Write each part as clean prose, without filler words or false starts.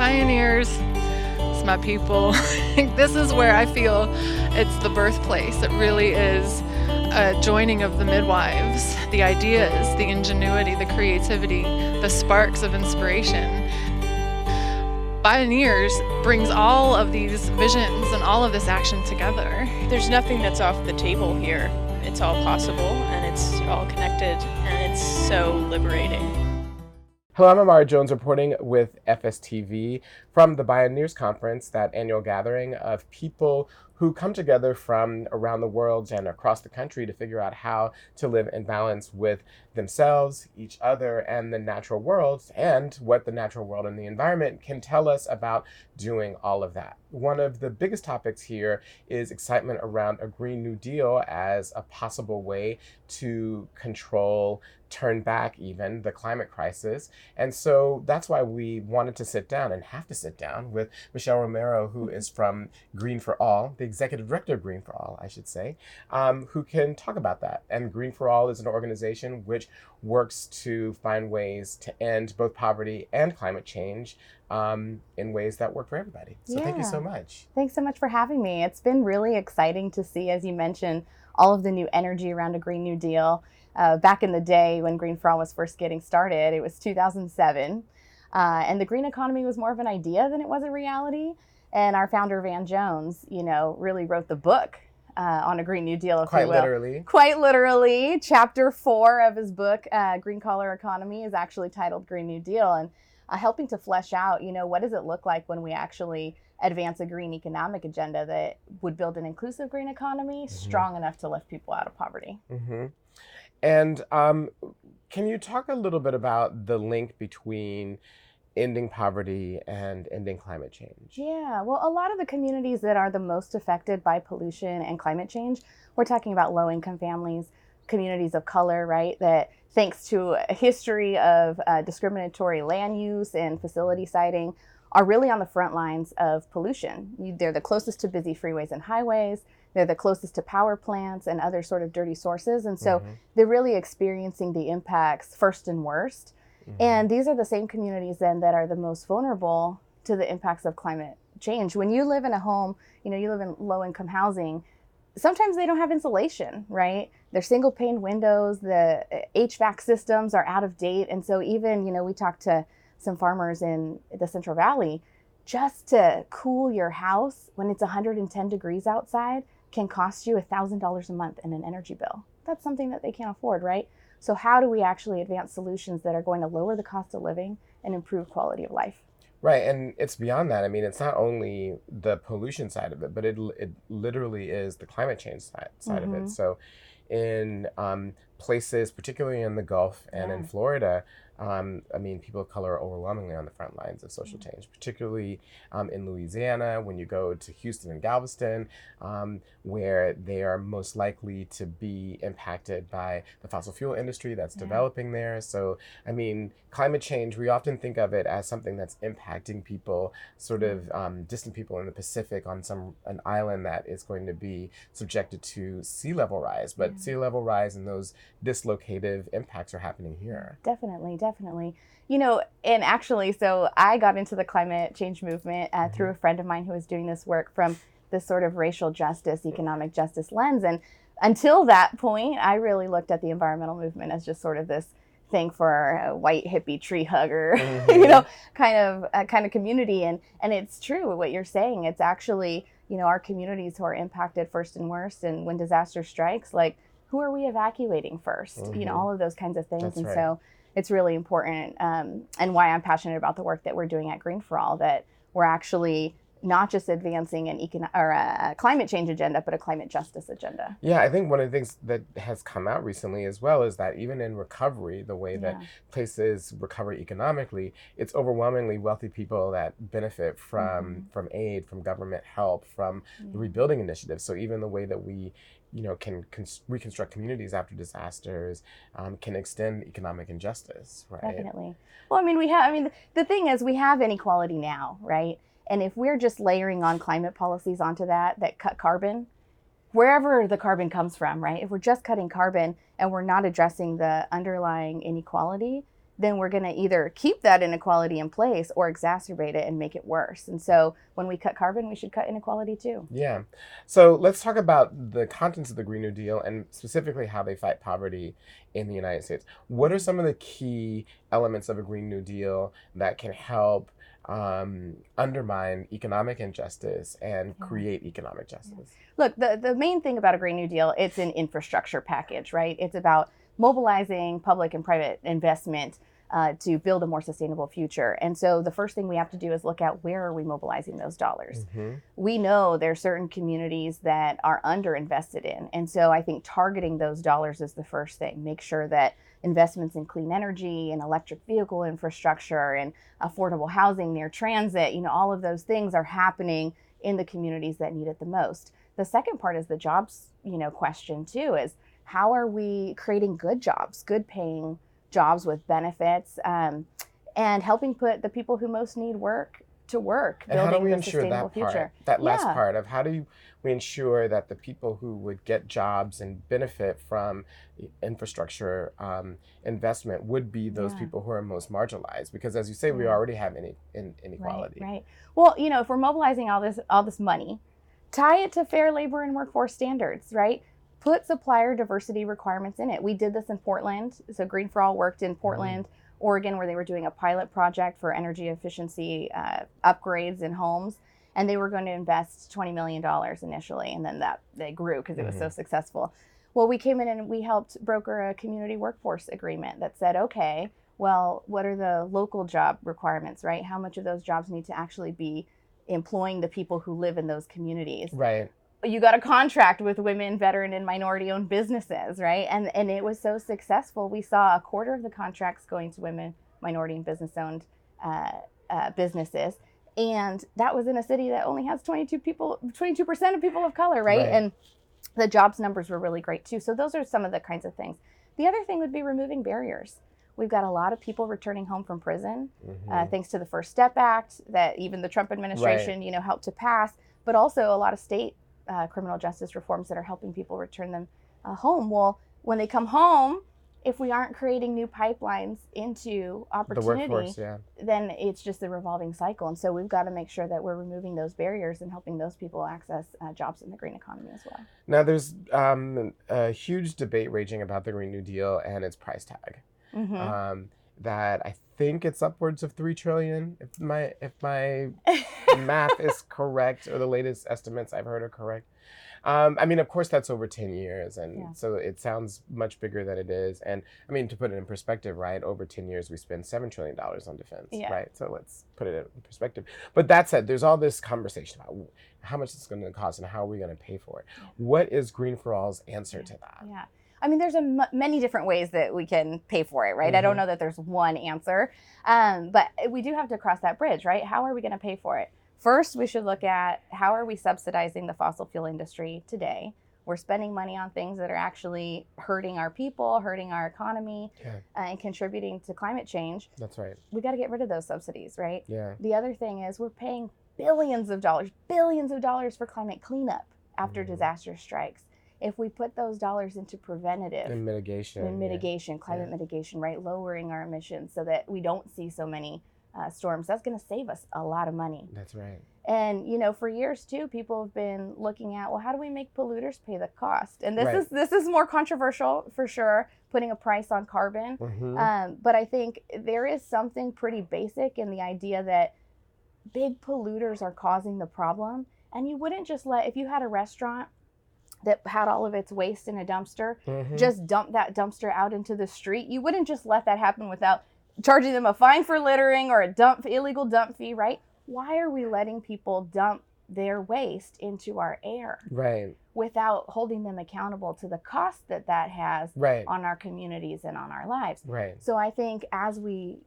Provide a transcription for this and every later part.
Bioneers. It's my people. This is where I feel it's the birthplace. It really is a joining of the midwives, the ideas, the ingenuity, the creativity, the sparks of inspiration. Bioneers brings all of these visions and all of this action together. There's nothing that's off the table here. It's all possible, and it's all connected, and it's so liberating. Hello, I'm Imara Jones reporting with FSTV from the Bioneers Conference, that annual gathering of people who come together from around the world and across the country to figure out how to live in balance with themselves, each other, and the natural world, and what the natural world and the environment can tell us about doing all of that. One of the biggest topics here is excitement around a Green New Deal as a possible way to control, turn back even, the climate crisis. And so that's why we wanted to sit down and have to sit down with Michelle Romero, who is from Green for All, the executive director of Green for All, I should say, who can talk about that. And Green for All is an organization which works to find ways to end both poverty and climate change in ways that work for everybody. So Thank you so much. Thanks so much for having me. It's been really exciting to see, as you mentioned, all of the new energy around a Green New Deal. Back in the day when Green for All was first getting started, it was 2007. And the green economy was more of an idea than it was a reality. And our founder, Van Jones, really wrote the book on a Green New Deal, if you will. Literally. Quite literally. Chapter 4 of his book, Green Collar Economy, is actually titled Green New Deal. And helping to flesh out, what does it look like when we actually advance a green economic agenda that would build an inclusive green economy strong enough to lift people out of poverty. And can you talk a little bit about the link between ending poverty and ending climate change? Yeah, well, a lot of the communities that are the most affected by pollution and climate change, we're talking about low-income families, communities of color, right, that thanks to a history of discriminatory land use and facility siting, are really on the front lines of pollution. They're the closest to busy freeways and highways. They're the closest to power plants and other sort of dirty sources. And so they're really experiencing the impacts first and worst. And these are the same communities then that are the most vulnerable to the impacts of climate change. When you live in a home, you live in low-income housing, sometimes they don't have insulation, right? They're single pane windows, the HVAC systems are out of date. And so even, we talked to some farmers in the Central Valley, just to cool your house when it's 110 degrees outside can cost you $1,000 a month in an energy bill. That's something that they can't afford, right? So how do we actually advance solutions that are going to lower the cost of living and improve quality of life? Right, and it's beyond that. I mean, it's not only the pollution side of it, but it literally is the climate change side of it. So in places, particularly in the Gulf and in Florida, people of color are overwhelmingly on the front lines of social change, particularly in Louisiana, when you go to Houston and Galveston, where they are most likely to be impacted by the fossil fuel industry that's developing there. So, climate change, we often think of it as something that's impacting people, sort of distant people in the Pacific on an island that is going to be subjected to sea level rise. But sea level rise and those dislocative impacts are happening here. Definitely. And actually, so I got into the climate change movement through a friend of mine who was doing this work from this sort of racial justice, economic justice lens. And until that point, I really looked at the environmental movement as just sort of this thing for a white hippie tree hugger, kind of community. And it's true what you're saying. It's actually, our communities who are impacted first and worst. And when disaster strikes, like, who are we evacuating first? All of those kinds of things. That's and right. So it's really important, and why I'm passionate about the work that we're doing at Green for All, that we're actually not just advancing a climate change agenda, but a climate justice agenda. Yeah, I think one of the things that has come out recently as well is that even in recovery, the way that places recover economically, it's overwhelmingly wealthy people that benefit from aid, from government help, from the rebuilding initiatives. So even the way that we can reconstruct communities after disasters, can extend economic injustice, right? Definitely. Well, the thing is, we have inequality now, right? And if we're just layering on climate policies onto that cut carbon, wherever the carbon comes from, right? If we're just cutting carbon and we're not addressing the underlying inequality, then we're going to either keep that inequality in place or exacerbate it and make it worse. And so when we cut carbon, we should cut inequality too. Yeah. So let's talk about the contents of the Green New Deal and specifically how they fight poverty in the United States. What are some of the key elements of a Green New Deal that can help undermine economic injustice and create economic justice? Look, the main thing about a Green New Deal, it's an infrastructure package, right? It's about mobilizing public and private investment to build a more sustainable future. And so the first thing we have to do is look at where are we mobilizing those dollars. We know there are certain communities that are underinvested in. And so I think targeting those dollars is the first thing. Make sure that investments in clean energy and electric vehicle infrastructure and affordable housing near transit, all of those things are happening in the communities that need it the most. The second part is the jobs, question too, is how are we creating good jobs, good paying jobs with benefits, and helping put the people who most need work to work, and how do we building a ensure sustainable that future. part, that last part of how do we ensure that the people who would get jobs and benefit from infrastructure investment would be those people who are most marginalized? Because as you say, we already have inequality. Right. Well, if we're mobilizing all this money, tie it to fair labor and workforce standards, right? Put supplier diversity requirements in it. We did this in Portland. So Green for All worked in Portland, Oregon, where they were doing a pilot project for energy efficiency upgrades in homes. And they were going to invest $20 million initially. And then they grew because it was so successful. Well, we came in and we helped broker a community workforce agreement that said, okay, well, what are the local job requirements, right? How much of those jobs need to actually be employing the people who live in those communities? Right. You got a contract with women, veteran, and minority-owned businesses, right? And it was so successful. We saw a quarter of the contracts going to women, minority, and business-owned businesses. And that was in a city that only has 22% of people of color, right? And the jobs numbers were really great too. So those are some of the kinds of things. The other thing would be removing barriers. We've got a lot of people returning home from prison, thanks to the First Step Act that even the Trump administration, helped to pass, but also a lot of state criminal justice reforms that are helping people return them home. Well, when they come home, if we aren't creating new pipelines into opportunity, the workforce, then it's just a revolving cycle. And so we've got to make sure that we're removing those barriers and helping those people access jobs in the green economy as well. Now, there's a huge debate raging about the Green New Deal and its price tag. That I think it's upwards of $3 trillion, if my math is correct, or the latest estimates I've heard are correct. I mean, of course, that's over 10 years, and so it sounds much bigger than it is. And I mean, to put it in perspective, right? Over 10 years, we spend $7 trillion on defense, right? So let's put it in perspective. But that said, there's all this conversation about how much it's going to cost and how are we going to pay for it. What is Green for All's answer to that? Yeah. I mean, there's many different ways that we can pay for it, right? I don't know that there's one answer, but we do have to cross that bridge, right? How are we going to pay for it? First, we should look at how are we subsidizing the fossil fuel industry today? We're spending money on things that are actually hurting our people, hurting our economy, and contributing to climate change. That's right. We got to get rid of those subsidies, right? Yeah. The other thing is we're paying billions of dollars for climate cleanup after disaster strikes. If we put those dollars into preventative and mitigation, climate mitigation, right? Lowering our emissions so that we don't see so many storms, that's going to save us a lot of money. That's right. And, for years too, people have been looking at, well, how do we make polluters pay the cost? And this is more controversial for sure, putting a price on carbon. But I think there is something pretty basic in the idea that big polluters are causing the problem. And you wouldn't just if you had a restaurant that had all of its waste in a dumpster, just dump that dumpster out into the street. You wouldn't just let that happen without charging them a fine for littering or a illegal dump fee, right? Why are we letting people dump their waste into our air? Right. Without holding them accountable to the cost that has on our communities and on our lives. Right. So I think as we,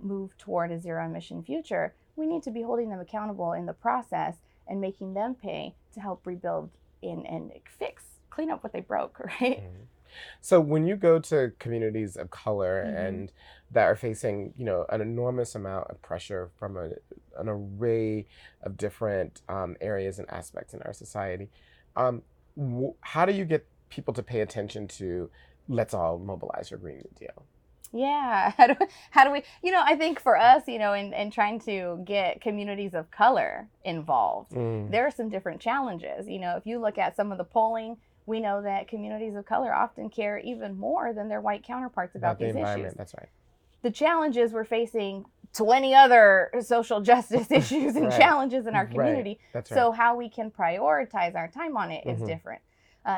move toward a zero emission future, we need to be holding them accountable in the process and making them pay to help rebuild and clean up what they broke, right? So when you go to communities of color and that are facing, an enormous amount of pressure from an array of different areas and aspects in our society, how do you get people to pay attention to let's all mobilize for Green New Deal? Yeah. How do we, I think for us, in trying to get communities of color involved, there are some different challenges. If you look at some of the polling, we know that communities of color often care even more than their white counterparts about the these environment. issues. That's right. The challenge is we're facing 20 other social justice issues and Right. challenges in our community. Right. That's right. So how we can prioritize our time on it is different.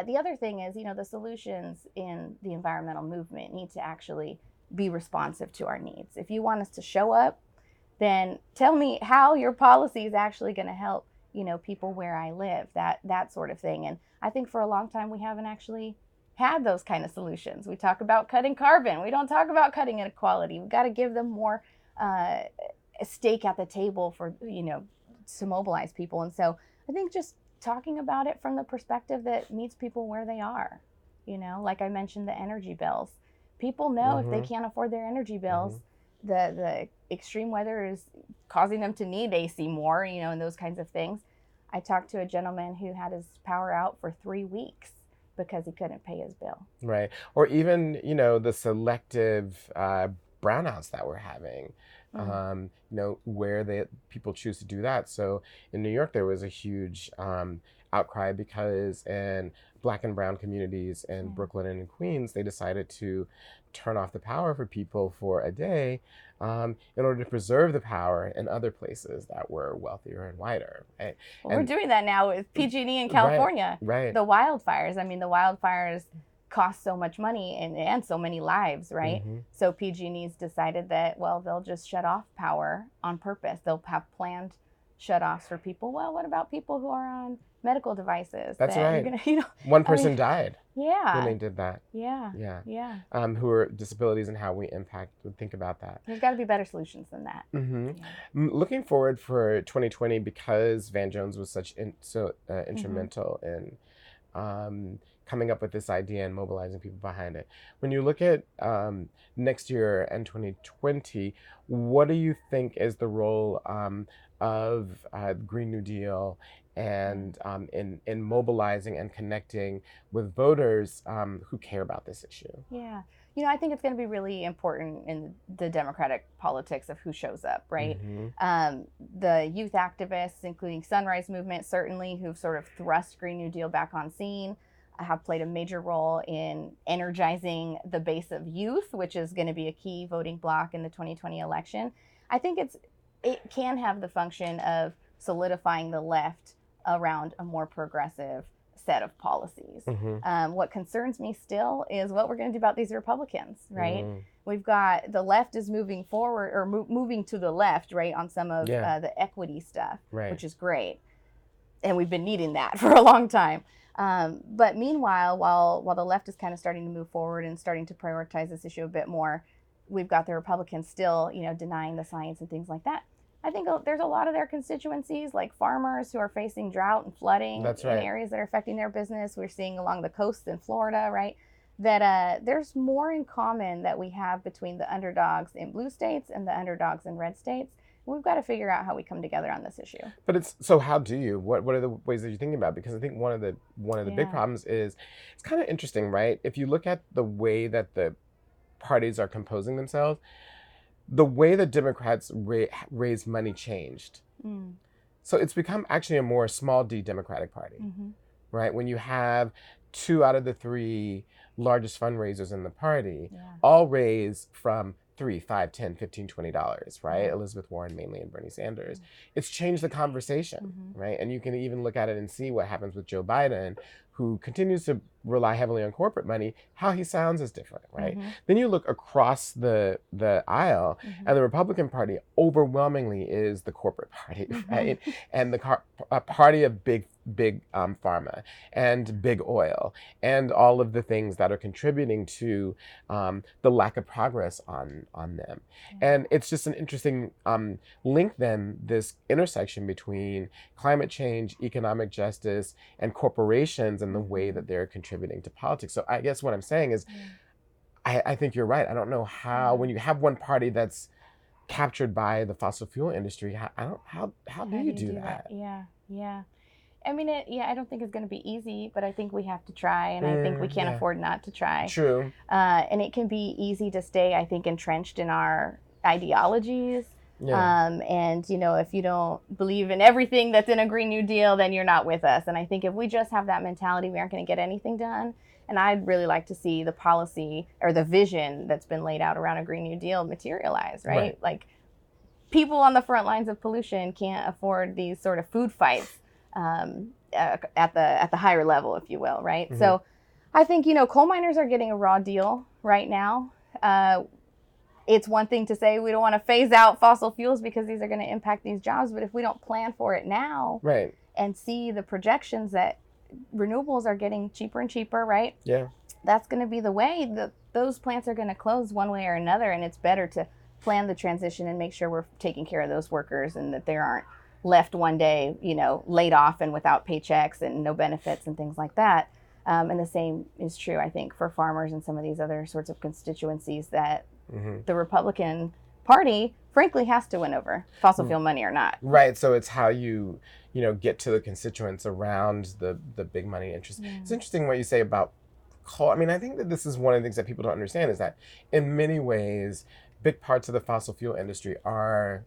The other thing is, the solutions in the environmental movement need to actually be responsive to our needs. If you want us to show up, then tell me how your policy is actually going to help, people where I live, that sort of thing. And I think for a long time we haven't actually had those kind of solutions. We talk about cutting carbon. We don't talk about cutting inequality. We've got to give them more a stake at the table for, to mobilize people. And so I think just talking about it from the perspective that meets people where they are, like I mentioned, the energy bills. People know if they can't afford their energy bills, the extreme weather is causing them to need AC more, and those kinds of things. I talked to a gentleman who had his power out for 3 weeks because he couldn't pay his bill. Right. Or even, the selective brownouts that we're having, where people choose to do that. So in New York, there was a huge outcry because in Black and brown communities in Brooklyn and in Queens, they decided to turn off the power for people for a day in order to preserve the power in other places that were wealthier and whiter. Right? Well, we're doing that now with PG&E in California. Right. The wildfires. I mean, the wildfires cost so much money and so many lives, right? So PG&E's decided that, well, they'll just shut off power on purpose. They'll have planned shutoffs for people. Well, what about people who are on medical devices? That's right. One person died. Yeah. When they did that. Yeah. Who are disabilities and how we think about that. There's got to be better solutions than that. Looking forward for 2020, because Van Jones was so instrumental in coming up with this idea and mobilizing people behind it. When you look at next year and 2020, what do you think is the role of Green New Deal and in mobilizing and connecting with voters who care about this issue? Yeah. I think it's going to be really important in the democratic politics of who shows up, right? The youth activists, including Sunrise Movement, certainly, who've sort of thrust Green New Deal back on scene, have played a major role in energizing the base of youth, which is going to be a key voting bloc in the 2020 election. I think it can have the function of solidifying the left around a more progressive set of policies. What concerns me still is what we're going to do about these Republicans, right? We've got the left is moving forward or moving to the left, right, on some of the equity stuff, which is great. And we've been needing that for a long time. But meanwhile, while the left is kind of starting to move forward and starting to prioritize this issue a bit more, we've got the Republicans still, denying the science and things like that. I think there's a lot of their constituencies, like farmers who are facing drought and flooding in areas that are affecting their business. We're seeing along the coast in Florida, right? That there's more in common that we have between the underdogs in blue states and the underdogs in red states. We've got to figure out how we come together on this issue. But so how do you? What are the ways that you're thinking about? Because I think one of the big problems is it's kind of interesting, right? If you look at the way that the parties are composing themselves, the way that Democrats raise money changed. So it's become actually a more small d Democratic party, right? When you have 2 out of the 3 largest fundraisers in the party all raise from $3, $5, $10, $15, $20, right? Elizabeth Warren mainly and Bernie Sanders. It's changed the conversation, right? And you can even look at it and see what happens with Joe Biden, who continues to rely heavily on corporate money. How he sounds is different, right? Then you look across the aisle, and the Republican Party overwhelmingly is the corporate party, right? And the party of big pharma and big oil and all of the things that are contributing to the lack of progress on them. And it's just an interesting link then, this intersection between climate change, economic justice, and corporations and the way that they're contributing to politics. So I guess what I'm saying is, I think you're right. I don't know how, when you have one party that's captured by the fossil fuel industry, how do you do that? Yeah. I mean, I don't think it's going to be easy, but I think we have to try, and I think we can't afford not to try. True. And it can be easy to stay, I think, entrenched in our ideologies. Yeah. And, you know, if you don't believe in everything that's in a Green New Deal, then you're not with us. And I think if we just have that mentality, we aren't going to get anything done. And I'd really like to see the policy or the vision that's been laid out around a Green New Deal materialize, right? Like, people on the front lines of pollution can't afford these sort of food fights at the higher level, if you will, right? Mm-hmm. So I think, you know, coal miners are getting a raw deal right now. It's one thing to say we don't want to phase out fossil fuels because these are going to impact these jobs, but if we don't plan for it now and see the projections that renewables are getting cheaper and cheaper, right? Yeah. That's going to be the way. Those plants are going to close one way or another, and it's better to plan the transition and make sure we're taking care of those workers and that they aren't left one day, you know, laid off and without paychecks and no benefits and things like that. And the same is true, I think, for farmers and some of these other sorts of constituencies that the Republican Party, frankly, has to win over, fossil fuel money or not. Right. So it's how you get to the constituents around the big money interests. Yeah. It's interesting what you say about coal. I mean, I think that this is one of the things that people don't understand is that in many ways, big parts of the fossil fuel industry are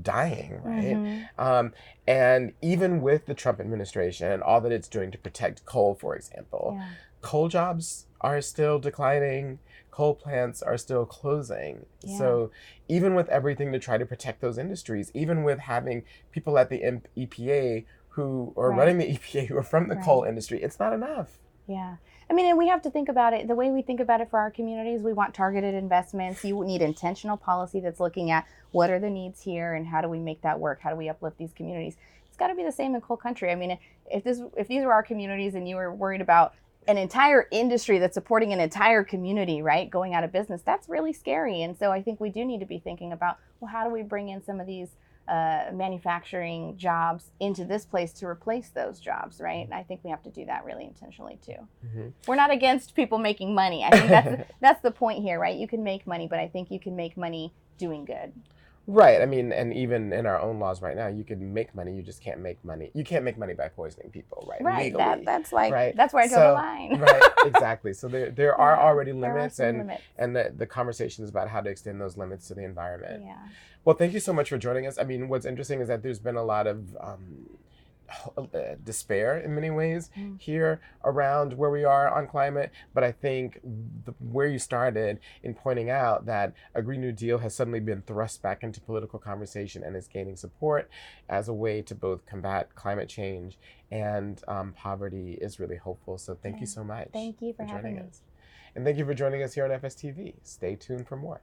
dying, right? And even with the Trump administration and all that it's doing to protect coal, for example, coal jobs are still declining. Coal plants are still closing. Yeah. So even with everything to try to protect those industries, even with having people at the EPA who are running the EPA who are from the coal industry, it's not enough. Yeah. I mean, and we have to think about it, the way we think about it for our communities, we want targeted investments. You need intentional policy that's looking at what are the needs here and how do we make that work? How do we uplift these communities? It's got to be the same in coal country. I mean, if these were our communities and you were worried about an entire industry that's supporting an entire community, right, going out of business, that's really scary. And so I think we do need to be thinking about, well, how do we bring in some of these manufacturing jobs into this place to replace those jobs, right? And I think we have to do that really intentionally too. We're not against people making money. I think that's the point here, right? You can make money, but I think you can make money doing good. Right. I mean, and even in our own laws right now, you can make money. You just can't make money. You can't make money by poisoning people, right? Right. Legally, that's like that's where I draw the line. Right. Exactly. So there are already limits, and the conversation is about how to extend those limits to the environment. Yeah. Well, thank you so much for joining us. I mean, what's interesting is that there's been a lot of despair in many ways here around where we are on climate. But I think where you started in pointing out that a Green New Deal has suddenly been thrust back into political conversation and is gaining support as a way to both combat climate change and poverty is really hopeful. So thank you so much. Thank you for having me. And thank you for joining us here on FSTV. Stay tuned for more.